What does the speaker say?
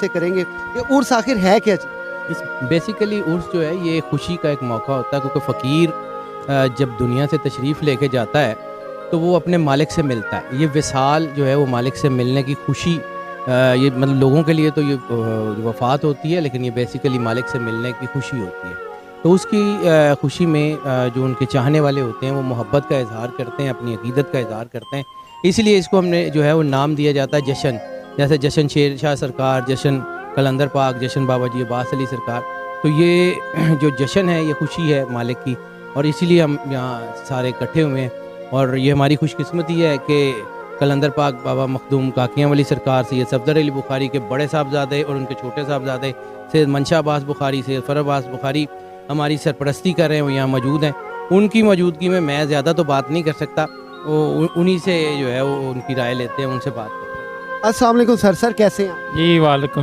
आपसे करेंगे कि उर्स आखिर है क्या चीज़? इस बेसिकली उर्स जो है ये खुशी का एक मौका होता है, क्योंकि फ़कीर जब दुनिया से तशरीफ़ लेके जाता है तो वो अपने मालिक से मिलता है। ये विसाल जो है वो मालिक से मिलने की खुशी, ये मतलब लोगों के लिए तो ये वफ़ात होती है, लेकिन ये बेसिकली मालिक से मिलने की खुशी होती है। तो उसकी खुशी में जो उनके चाहने वाले होते हैं वो मोहब्बत का इज़हार करते हैं, अपनी अक़ीदत का इज़हार करते हैं। इसलिए इसको हमने जो है वो नाम दिया जाता है जश्न। जैसे जश्न शेर शाह सरकार, जश्न कलंदर पाक, जश्न बाबा जी अब्बास अली सरकार। तो ये जो जश्न है ये खुशी है मालिक की, और इसीलिए हम यहाँ सारे इकट्ठे हुए हैं। और ये हमारी खुशकिस्मती है कि कलंदर पाक बाबा मखदूम काकियाँ वाली सरकार, सैयद सफदर अली बुखारी के बड़े साहबजादे और उनके छोटे साहबजादे सैयद मंशा अब्बास बुखारी, सैयद फ़र अब्बास बुखारी हमारी सरपरस्ती कर रहे हैं, वो यहाँ मौजूद हैं। उनकी मौजूदगी में मैं ज़्यादा तो बात नहीं कर सकता, वो उन्हीं से जो है वो उनकी राय लेते हैं, उनसे बात करते हैं। अस्सलाम वालेकुम सर, कैसे हैं आप? जी वालेकुम